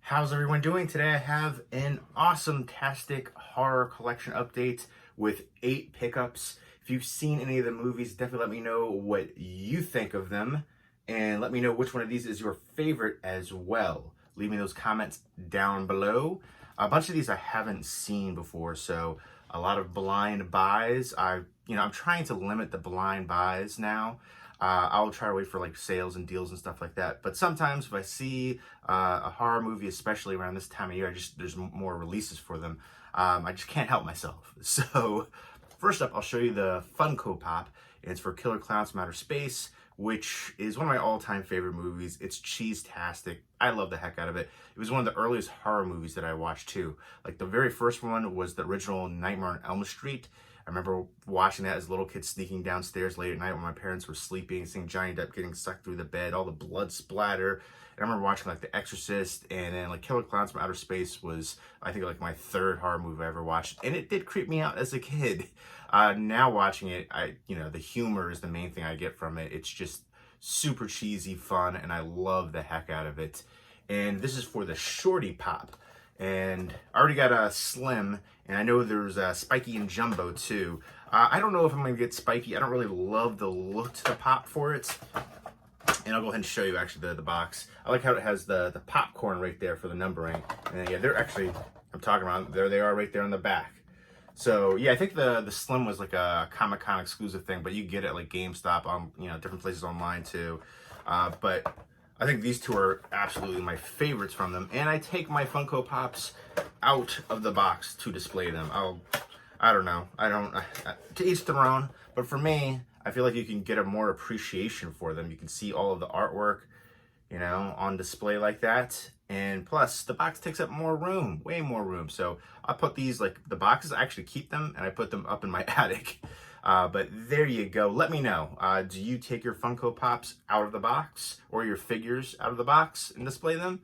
How's everyone doing? Today I have an awesome-tastic horror collection update with 8 pickups. If you've seen any of the movies, definitely let me know what you think of them, and let me know which one of these is your favorite as well. Leave me those comments down below. A bunch of these I haven't seen before, so a lot of blind buys. I'm trying to limit the blind buys now. I'll try to wait for like sales and deals and stuff like that. But sometimes if I see a horror movie, especially around this time of year, there's more releases for them. I just can't help myself. So first up, I'll show you the Funko Pop. And it's for Killer Clowns from Outer Space, which is one of my all-time favorite movies. It's cheese-tastic. I love the heck out of it. It was one of the earliest horror movies that I watched too. Like the very first one was the original Nightmare on Elm Street. I remember watching that as a little kid, sneaking downstairs late at night when my parents were sleeping, seeing Johnny Depp getting sucked through the bed, all the blood splatter. And I remember watching like The Exorcist, and then like Killer Clowns from Outer Space was, I think, like my third horror movie I ever watched, and it did creep me out as a kid. Now watching it, the humor is the main thing I get from it. It's just super cheesy fun, and I love the heck out of it. And this is for the Shorty Pop. And I already got a Slim, and I know there's a Spiky and Jumbo too. I don't know if I'm going to get Spiky. I don't really love the look to the pop for it. And I'll go ahead and show you actually the box. I like how it has the popcorn right there for the numbering. And yeah, they're actually, I'm talking about, there they are right there on the back. So yeah, I think the Slim was like a Comic-Con exclusive thing, but you get it at like GameStop, on different places online too. But I think these two are absolutely my favorites from them. And I take my Funko Pops out of the box to display them. I don't know. To each their own. But for me, I feel like you can get a more appreciation for them. You can see all of the artwork, on display like that. And plus, the box takes up more room, way more room. So I put these, like the boxes, I actually keep them, and I put them up in my attic. But there you go. Let me know. Do you take your Funko Pops out of the box or your figures out of the box and display them?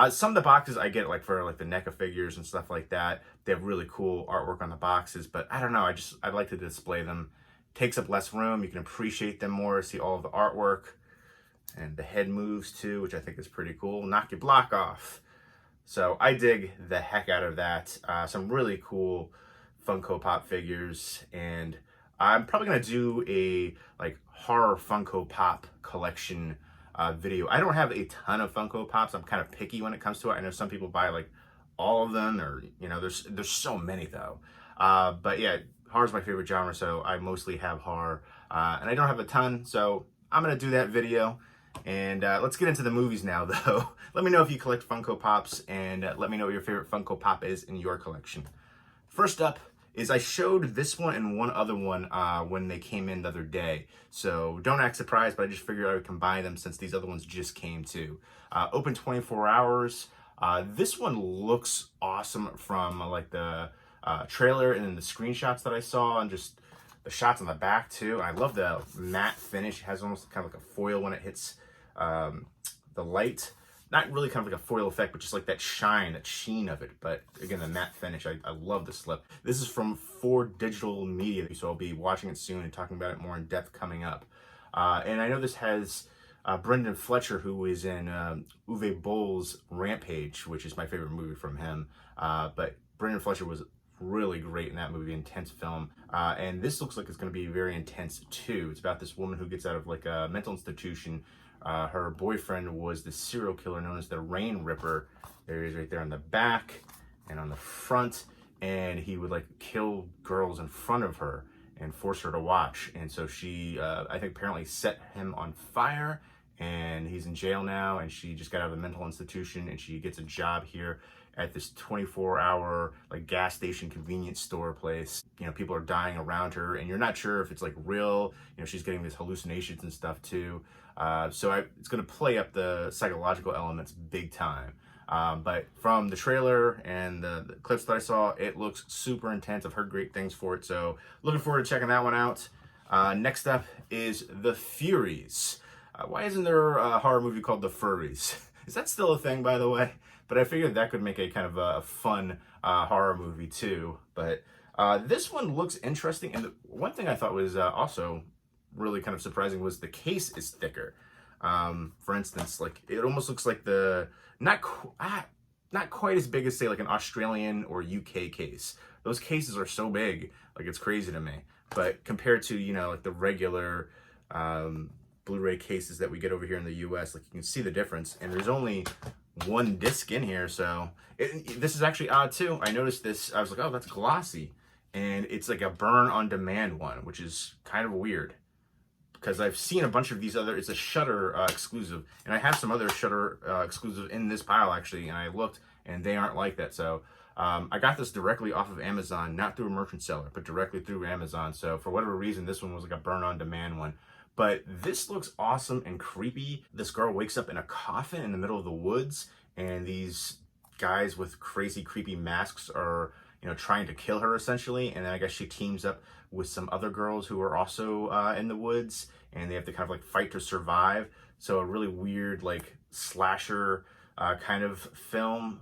Some of the boxes I get like for like the NECA figures and stuff like that. They have really cool artwork on the boxes, but I don't know. I'd like to display them. Takes up less room. You can appreciate them more, see all of the artwork. And the head moves too, which I think is pretty cool. Knock your block off. So I dig the heck out of that. Some really cool Funko Pop figures, and I'm probably gonna do a like horror Funko Pop collection video. I don't have a ton of Funko Pops. I'm kind of picky when it comes to it. I know some people buy like all of them, or there's so many though. But yeah, horror is my favorite genre, so I mostly have horror, and I don't have a ton, so I'm gonna do that video. And let's get into the movies now, though. Let me know if you collect Funko Pops, and let me know what your favorite Funko Pop is in your collection. First up is I showed this one and one other one when they came in the other day. So don't act surprised, but I just figured I would combine them since these other ones just came too. Open 24 hours. This one looks awesome from like the trailer and then the screenshots that I saw, and just the shots on the back too. I love the matte finish. It has almost kind of like a foil when it hits the light. Not really kind of like a foil effect, but just like that shine, that sheen of it. But again, the matte finish, I love the slip. This is from 4 Digital Media, so I'll be watching it soon and talking about it more in depth coming up. And I know this has Brendan Fletcher, who is in Uwe Boll's Rampage, which is my favorite movie from him. But Brendan Fletcher was really great in that movie, intense film. And this looks like it's going to be very intense too. It's about this woman who gets out of like a mental institution. Her boyfriend was the serial killer known as the Rain Ripper. There he is right there on the back and on the front. And he would like kill girls in front of her and force her to watch. And so she, I think apparently set him on fire, and he's in jail now, and she just got out of the mental institution, and she gets a job here at this 24-hour like gas station convenience store place. People are dying around her, and you're not sure if it's like real. She's getting these hallucinations and stuff too. So it's going to play up the psychological elements big time. But from the trailer and the clips that I saw, it looks super intense. I've heard great things for it, so looking forward to checking that one out. Next up is the Furies. Why isn't there a horror movie called the Furies? Is that still a thing, by the way? But I figured that could make a kind of a fun horror movie too. But this one looks interesting. And the one thing I thought was also really kind of surprising was the case is thicker. For instance, like it almost looks like the, not quite as big as, say, like an Australian or UK case. Those cases are so big, like it's crazy to me. But compared to, you know, like the regular Blu-ray cases that we get over here in the US, like you can see the difference. And there's only one disc in here, so this is actually odd too. I noticed this, I was like, oh, that's glossy. And it's like a burn on demand one, which is kind of weird. Because I've seen a bunch of these other, it's a Shudder exclusive, and I have some other Shudder exclusive in this pile actually, and I looked, and they aren't like that. So I got this directly off of Amazon, not through a merchant seller, but directly through Amazon. So for whatever reason, this one was like a burn-on-demand one. But this looks awesome and creepy. This girl wakes up in a coffin in the middle of the woods, and these guys with crazy, creepy masks are, you know, trying to kill her essentially. And then I guess she teams up with some other girls who are also in the woods, and they have to kind of like fight to survive. So a really weird like slasher kind of film.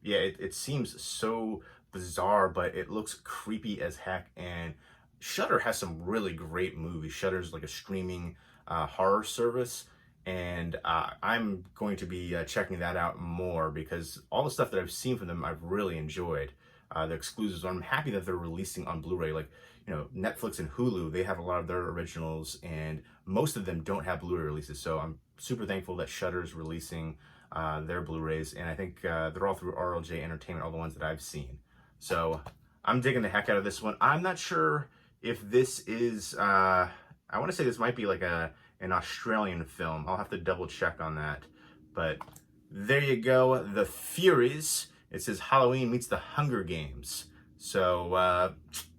Yeah, it seems so bizarre, but it looks creepy as heck. And Shudder has some really great movies. Shudder's like a streaming horror service, and I'm going to be checking that out more because all the stuff that I've seen from them I've really enjoyed. The exclusives, I'm happy that they're releasing on Blu-ray. Like, you know, Netflix and Hulu, they have a lot of their originals, and most of them don't have Blu-ray releases. So I'm super thankful that Shudder's releasing their Blu-rays, and I think they're all through RLJ Entertainment, all the ones that I've seen. So I'm digging the heck out of this one. I'm not sure if this is, I want to say this might be like an Australian film. I'll have to double check on that. But there you go, the Furies. It says Halloween meets the Hunger Games. So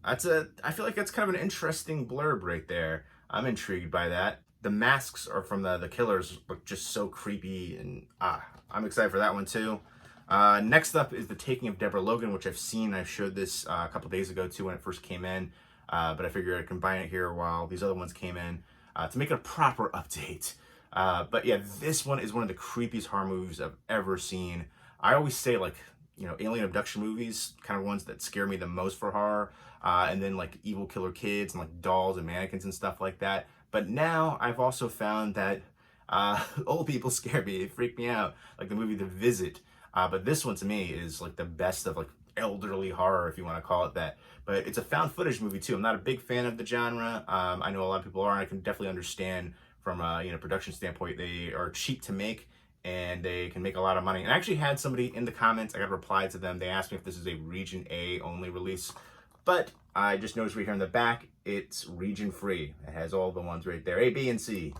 I feel like that's kind of an interesting blurb right there. I'm intrigued by that. The masks are from the killers, look just so creepy, and I'm excited for that one too. Next up is The Taking of Deborah Logan, which I've seen. I showed this a couple days ago too when it first came in, but I figured I'd combine it here while these other ones came in to make it a proper update. But yeah, this one is one of the creepiest horror movies I've ever seen. I always say, like, you know, alien abduction movies, kind of ones that scare me the most for horror, and then like evil killer kids and like dolls and mannequins and stuff like that. But now I've also found that old people scare me, they freak me out, like the movie The Visit. But this one to me is like the best of like elderly horror, if you want to call it that. But it's a found footage movie too. I'm not a big fan of the genre. I know a lot of people are, and I can definitely understand from a production standpoint. They are cheap to make, and they can make a lot of money. And I actually had somebody in the comments, I got a reply to them, they asked me if this is a region A only release, but I just noticed right here in the back, it's region free. It has all the ones right there, A, B, and C.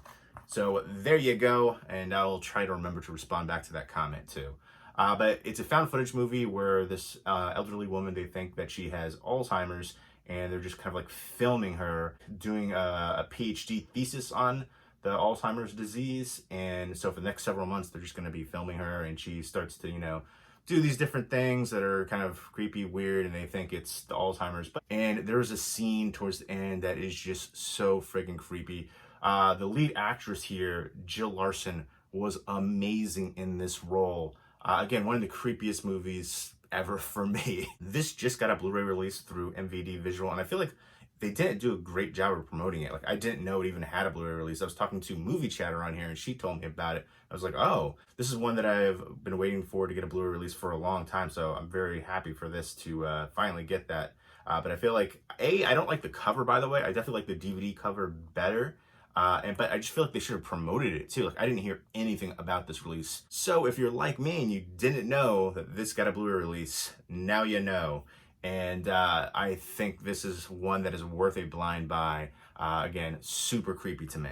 So there you go, and I'll try to remember to respond back to that comment too. But it's a found footage movie where this elderly woman, they think that she has Alzheimer's, and they're just kind of like filming her doing a PhD thesis on the Alzheimer's disease. And so for the next several months, they're just going to be filming her, and she starts to, do these different things that are kind of creepy, weird, and they think it's the Alzheimer's. And there's a scene towards the end that is just so friggin' creepy. The lead actress here, Jill Larson, was amazing in this role. Again, one of the creepiest movies ever for me. This just got a Blu-ray release through MVD Visual, and I feel like they didn't do a great job of promoting it. Like, I didn't know it even had a Blu-ray release. I was talking to Movie Chatter on here, and she told me about it. I was like, oh, this is one that I've been waiting for to get a Blu-ray release for a long time, so I'm very happy for this to finally get that. But I feel like, I don't like the cover, by the way. I definitely like the DVD cover better. But I just feel like they should have promoted it too. Like, I didn't hear anything about this release. So if you're like me and you didn't know that this got a Blu-ray release, now you know. And I think this is one that is worth a blind buy. Again, super creepy to me.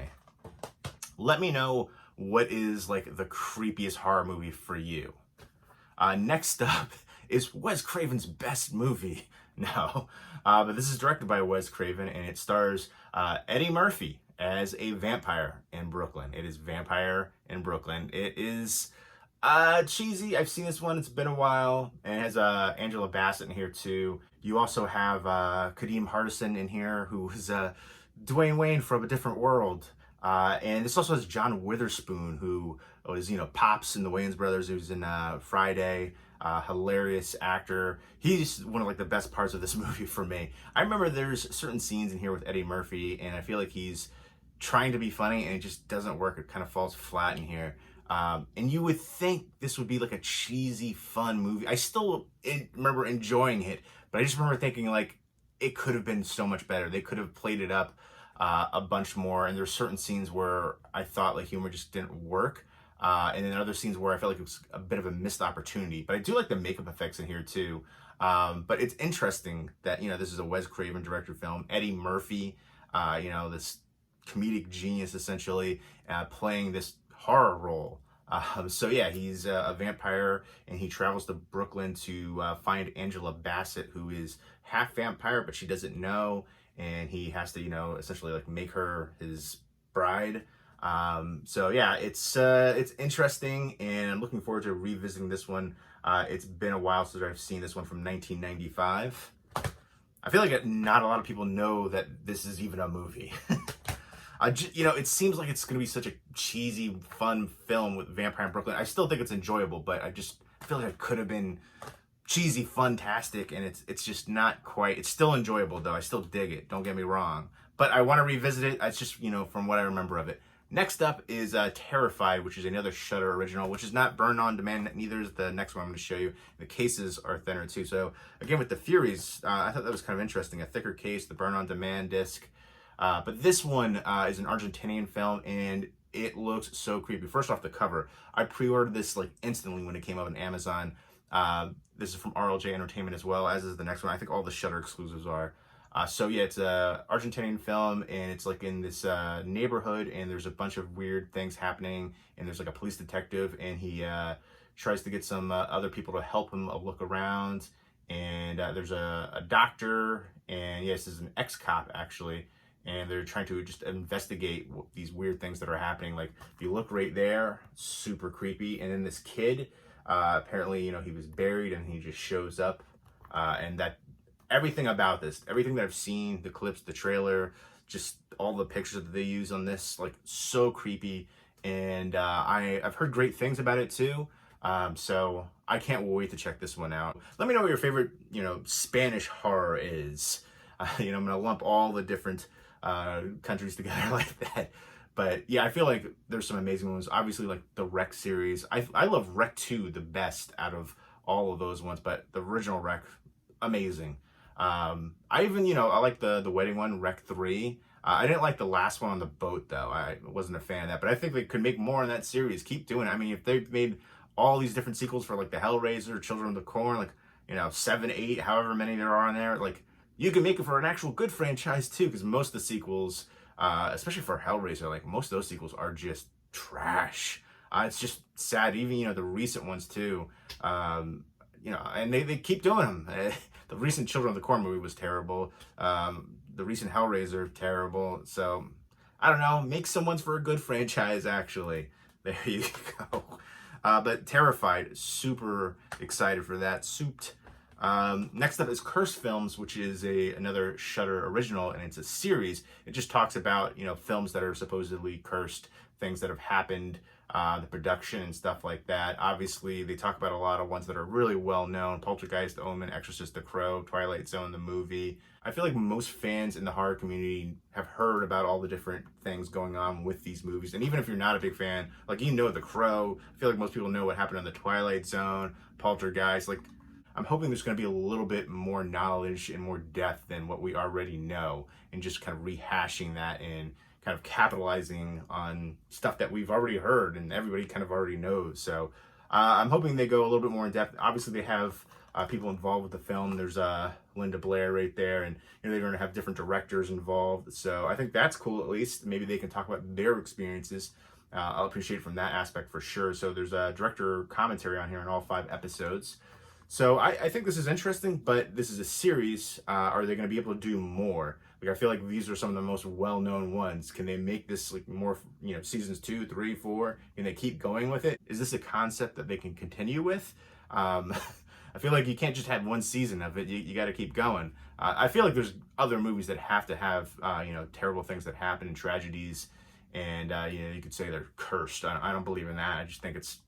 Let me know what is like the creepiest horror movie for you. Next up is Wes Craven's best movie. No, but this is directed by Wes Craven, and it stars Eddie Murphy as a vampire in Brooklyn. It is Vampire in Brooklyn. It is cheesy. I've seen this one. It's been a while. And it has Angela Bassett in here too. You also have Kadeem Hardison in here, who is Dwayne Wayne from A Different World. And this also has John Witherspoon, who was, Pops in the Wayans Brothers, who's in Friday. Hilarious actor. He's one of like the best parts of this movie for me. I remember there's certain scenes in here with Eddie Murphy, and I feel like he's trying to be funny and it just doesn't work. It kind of falls flat in here. And you would think this would be like a cheesy, fun movie. I still remember enjoying it, but I just remember thinking like it could have been so much better. They could have played it up a bunch more. And there's certain scenes where I thought like humor just didn't work. And then other scenes where I felt like it was a bit of a missed opportunity. But I do like the makeup effects in here too. But it's interesting that, this is a Wes Craven director film. Eddie Murphy, this comedic genius essentially, playing this horror role. So yeah, he's a vampire, and he travels to Brooklyn to find Angela Bassett, who is half vampire, but she doesn't know, and he has to, essentially like make her his bride. So yeah, it's interesting, and I'm looking forward to revisiting this one. It's been a while since I've seen this one from 1995. I feel like not a lot of people know that this is even a movie. It seems like it's going to be such a cheesy, fun film with Vampire in Brooklyn. I still think it's enjoyable, but I just feel like it could have been cheesy, fun-tastic, and it's just not quite. It's still enjoyable, though. I still dig it. Don't get me wrong. But I want to revisit it. It's just, from what I remember of it. Next up is Terrified, which is another Shudder original, which is not burned on demand. Neither is the next one I'm going to show you. The cases are thinner, too. So, again, with the Furies, I thought that was kind of interesting. A thicker case, the burn on demand disc. But this one is an Argentinian film, and it looks so creepy. First off, the cover. I pre-ordered this like instantly when it came up on Amazon. This is from RLJ Entertainment as well, as is the next one. I think all the Shudder exclusives are. So yeah, it's a Argentinian film, and it's like in this neighborhood, and there's a bunch of weird things happening, and there's like a police detective, and he tries to get some other people to help him look around, and there's a doctor, and yes, this is an ex-cop actually, and they're trying to just investigate these weird things that are happening. Like, if you look right there, super creepy, and then this kid, apparently, he was buried, and he just shows up, and that everything about this, everything that I've seen, the clips, the trailer, just all the pictures that they use on this, like, so creepy. And I've heard great things about it too. So I can't wait to check this one out. Let me know what your favorite, Spanish horror is. I'm gonna lump all the different countries together like that. But yeah, I feel like there's some amazing ones. Obviously, like the Wreck series. I love Wreck 2 the best out of all of those ones, but the original Wreck, amazing. I even, I like the wedding one, Wreck 3. I didn't like the last one on the boat, though. I wasn't a fan of that, but I think they could make more in that series. Keep doing it. I mean, if they've made all these different sequels for like the Hellraiser, Children of the Corn, like, 7, 8, however many there are in there, like, you can make it for an actual good franchise too, because most of the sequels, especially for Hellraiser, like most of those sequels are just trash. It's just sad. Even, the recent ones too, and they keep doing them. The recent Children of the Corn movie was terrible. The recent Hellraiser, terrible. So, I don't know. Make some ones for a good franchise, actually. There you go. But Terrified, super excited for that. Souped. Next up is Curse Films, which is another Shudder original, and it's a series. It just talks about, films that are supposedly cursed, things that have happened, the production and stuff like that. Obviously, they talk about a lot of ones that are really well known: Poltergeist, Omen, Exorcist, The Crow, Twilight Zone, the movie. I feel like most fans in the horror community have heard about all the different things going on with these movies. And even if you're not a big fan, like, The Crow, I feel like most people know what happened on the Twilight Zone, Poltergeist. Like, I'm hoping there's going to be a little bit more knowledge and more depth than what we already know, and just kind of rehashing that and kind of capitalizing on stuff that we've already heard and everybody kind of already knows. So I'm hoping they go a little bit more in depth. Obviously, they have people involved with the film. There's Linda Blair right there, and they're going to have different directors involved. So I think that's cool. At least maybe they can talk about their experiences. I'll appreciate it from that aspect for sure. So there's a director commentary on here in all 5 episodes. So I think this is interesting, but this is a series. Are they going to be able to do more? Like, I feel like these are some of the most well-known ones. Can they make this like more, seasons 2, 3, 4? Can they keep going with it? Is this a concept that they can continue with? I feel like you can't just have one season of it. You got to keep going. I feel like there's other movies that have to have, terrible things that happen and tragedies. And, you could say they're cursed. I don't believe in that. I just think it's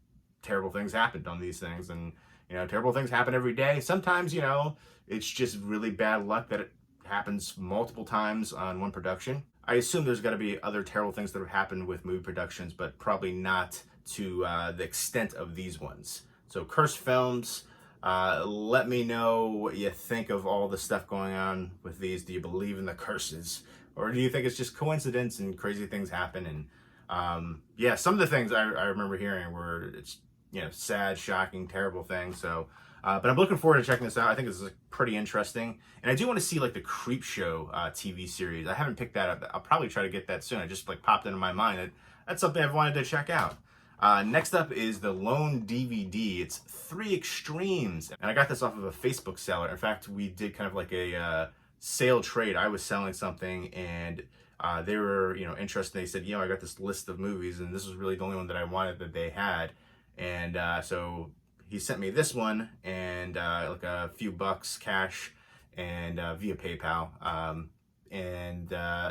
terrible things happened on these things. And, terrible things happen every day. Sometimes, it's just really bad luck that it happens multiple times on one production. I assume there's got to be other terrible things that have happened with movie productions, but probably not to the extent of these ones. So Cursed Films, let me know what you think of all the stuff going on with these. Do you believe in the curses? Or do you think it's just coincidence and crazy things happen? And yeah, some of the things I remember hearing were, it's, you know, sad, shocking, terrible things. So, but I'm looking forward to checking this out. I think this is pretty interesting. And I do want to see like the Creep Show TV series. I haven't picked that up. I'll probably try to get that soon. It just like popped into my mind. That's something I've wanted to check out. Next up is the Lone DVD. It's 3 Extremes. And I got this off of a Facebook seller. In fact, we did kind of like a sale trade. I was selling something and they were, you know, interested. They said, you know, I got this list of movies and this was really the only one that I wanted that they had. And so he sent me this one and like a few bucks cash and via PayPal.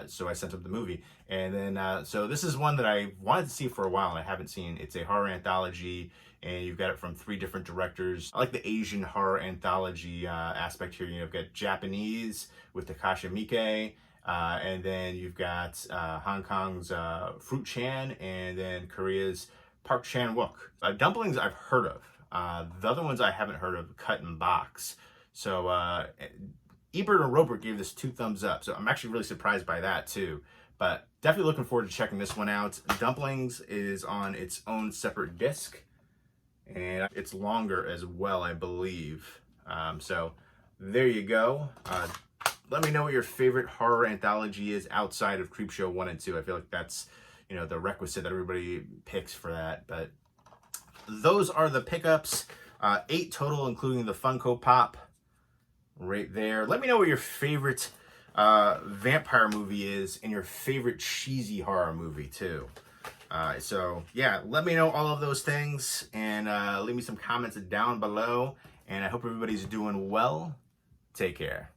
So I sent him the movie. And then, so this is one that I wanted to see for a while and I haven't seen. It's a horror anthology and you've got it from 3 different directors. I like the Asian horror anthology aspect here. You've got Japanese with Takashi Miike, and then you've got Hong Kong's Fruit Chan, and then Korea's Park Chan-wook. Dumplings I've heard of. The other ones I haven't heard of, Cut and Box. So Ebert and Robert gave this 2 thumbs up. So I'm actually really surprised by that too. But definitely looking forward to checking this one out. Dumplings is on its own separate disc. And it's longer as well, I believe. So there you go. Let me know what your favorite horror anthology is outside of Creepshow 1 and 2. I feel like that's, you know, the requisite that everybody picks for that. But those are the pickups. 8 total, including the Funko Pop right there. Let me know what your favorite vampire movie is and your favorite cheesy horror movie too. So yeah, let me know all of those things and leave me some comments down below. And I hope everybody's doing well. Take care.